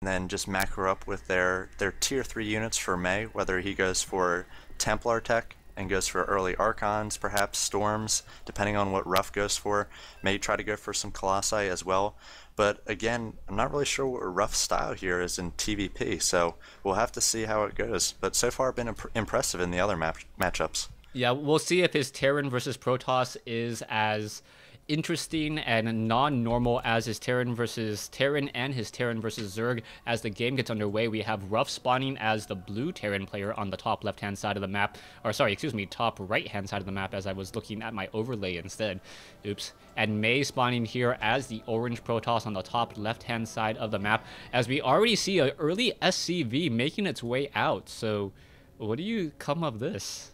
and then just macro up with their tier 3 units for May, whether he goes for Templar tech and goes for early Archons, perhaps Storms, depending on what Ruff goes for. May try to go for some Colossi as well. But again, I'm not really sure what Ruff's style here is in TVP, so we'll have to see how it goes. But so far been impressive in the other matchups. Yeah, we'll see if his Terran versus Protoss is as interesting and non-normal as his Terran versus Terran and his Terran versus Zerg. As the game gets underway, we have Ruff spawning as the blue Terran player on the top left-hand side of the map, or sorry, excuse me, top right-hand side of the map, as I was looking at my overlay instead. Oops. And May spawning here as the orange Protoss on the top left-hand side of the map, as we already see an early SCV making its way out. So what do you come of this?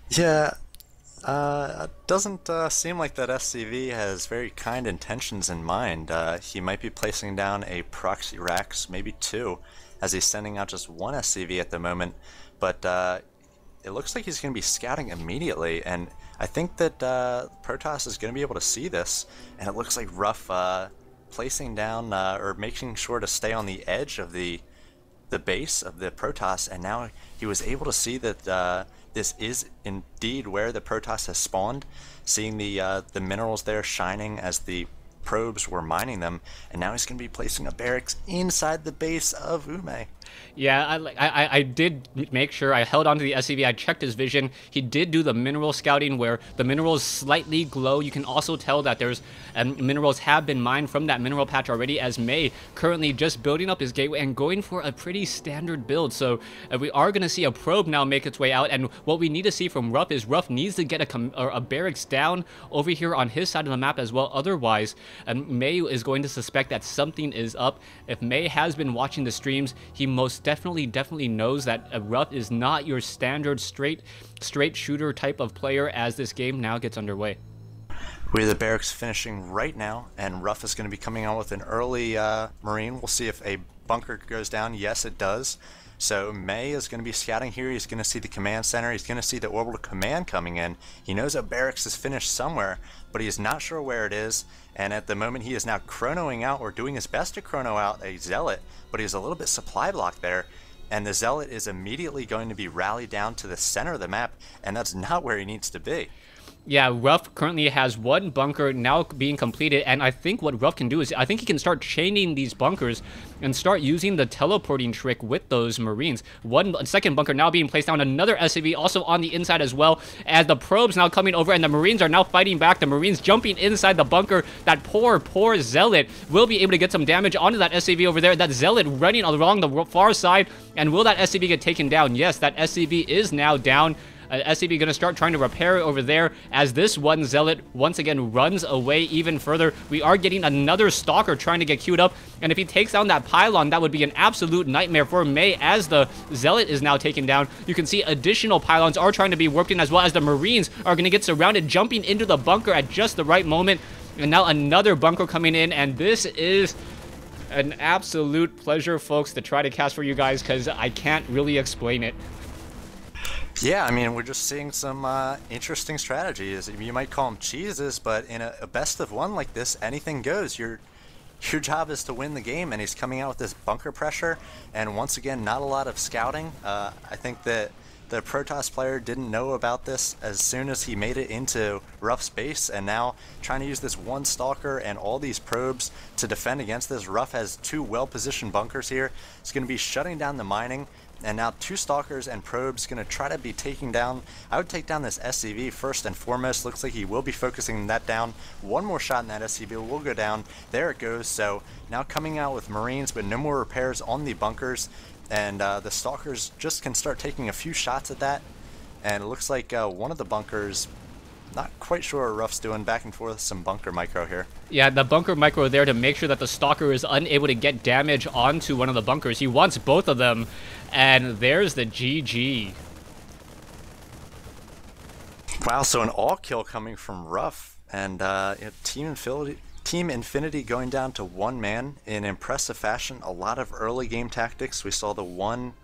Yeah, doesn't seem like that SCV has very kind intentions in mind. He might be placing down a proxy racks, maybe two, as he's sending out just one SCV at the moment. But it looks like he's going to be scouting immediately, and I think that Protoss is going to be able to see this, and it looks like Ruff placing down or making sure to stay on the edge of the base of the Protoss, and now he was able to see that this is indeed where the Protoss has spawned, seeing the minerals there shining as the probes were mining them, and now he's going to be placing a barracks inside the base of InfuMay. Yeah, I did make sure I held onto the SCV. I checked his vision. He did do the mineral scouting where the minerals slightly glow. You can also tell that there's minerals have been mined from that mineral patch already, as May currently just building up his gateway and going for a pretty standard build. So we are going to see a probe now make its way out, and what we need to see from Ruff is Ruff needs to get a barracks down over here on his side of the map as well. Otherwise, May is going to suspect that something is up. If May has been watching the streams, he most definitely knows that Ruff is not your standard straight shooter type of player as this game now gets underway. We have the barracks finishing right now, and Ruff is going to be coming out with an early Marine. We'll see if a bunker goes down. Yes, it does. So May is going to be scouting here. He's going to see the command center. He's going to see the orbital command coming in. He knows that barracks is finished somewhere, but he is not sure where it is. And at the moment, he is now chronoing out, or doing his best to chrono out, a zealot, but he's a little bit supply blocked there. And the zealot is immediately going to be rallied down to the center of the map, and that's not where he needs to be. Yeah, Ruff currently has one bunker now being completed, and I think what Ruff can do is I think he can start chaining these bunkers and start using the teleporting trick with those Marines. One second bunker now being placed down, another SCV also on the inside as well, as the probes now coming over and the Marines are now fighting back. The Marines jumping inside the bunker. That poor Zealot will be able to get some damage onto that SCV over there. That Zealot running along the far side, and will that SCV get taken down? Yes, that SCV is now down. SCV going to start trying to repair it over there as this one Zealot once again runs away even further. We are getting another Stalker trying to get queued up, and if he takes down that pylon, that would be an absolute nightmare for May as the Zealot is now taken down. You can see additional pylons are trying to be worked in, as well as the Marines are going to get surrounded, jumping into the bunker at just the right moment. And now another bunker coming in, and this is an absolute pleasure, folks, to try to cast for you guys, because I can't really explain it. Yeah, I mean, we're just seeing some interesting strategies. You might call them cheeses, but in a best of one like this, anything goes. Your job is to win the game, and he's coming out with this bunker pressure, and once again, not a lot of scouting. I think that the Protoss player didn't know about this as soon as he made it into Ruff's base, and now trying to use this one Stalker and all these probes to defend against this. Ruff has two well-positioned bunkers here. It's going to be shutting down the mining. And now two Stalkers and probes going to try to be taking down. I would take down this SCV first and foremost. Looks like he will be focusing that down. One more shot in that SCV will go down. There it goes. So now coming out with Marines, but no more repairs on the bunkers. And the Stalkers just can start taking a few shots at that. And it looks like one of the bunkers, not quite sure what Ruff's doing, back and forth some bunker micro here. Yeah, the bunker micro there to make sure that the Stalker is unable to get damage onto one of the bunkers. He wants both of them, and there's the GG. Wow, so an all kill coming from Ruff, and Team Infinity going down to one man in impressive fashion. A lot of early game tactics. We saw the one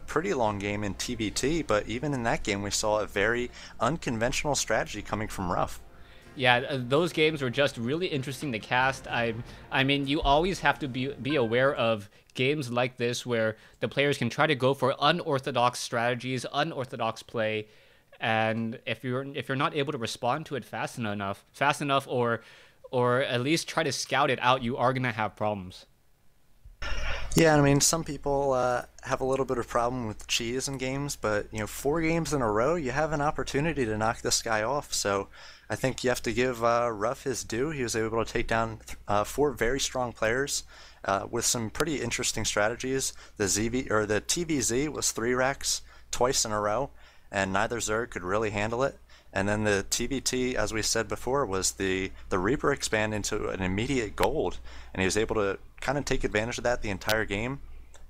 pretty long game in TVT, but even in that game we saw a very unconventional strategy coming from Ruff. Yeah, those games were just really interesting to cast. I mean, you always have to be aware of games like this where the players can try to go for unorthodox strategies, unorthodox play, and if you're not able to respond to it fast enough, or at least try to scout it out, you are gonna have problems. Yeah, I mean, some people have a little bit of problem with cheese in games, but 4 games in a row, you have an opportunity to knock this guy off. So I think you have to give Ruff his due. He was able to take down 4 very strong players with some pretty interesting strategies. The TVZ was 3 racks twice in a row, and neither Zerg could really handle it. And then the TVT, as we said before, was the Reaper expand into an immediate gold, and he was able to kind of take advantage of that the entire game.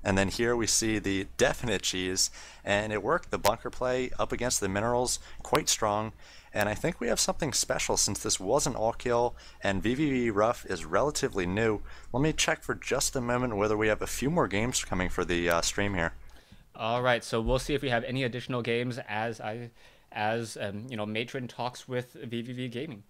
And then here we see the definite cheese, and it worked. The bunker play up against the minerals, quite strong. And I think we have something special since this was an all-kill, and vVv Ruff is relatively new. Let me check for just a moment whether we have a few more games coming for the stream here. All right, so we'll see if we have any additional games as Matron talks with vVv Gaming.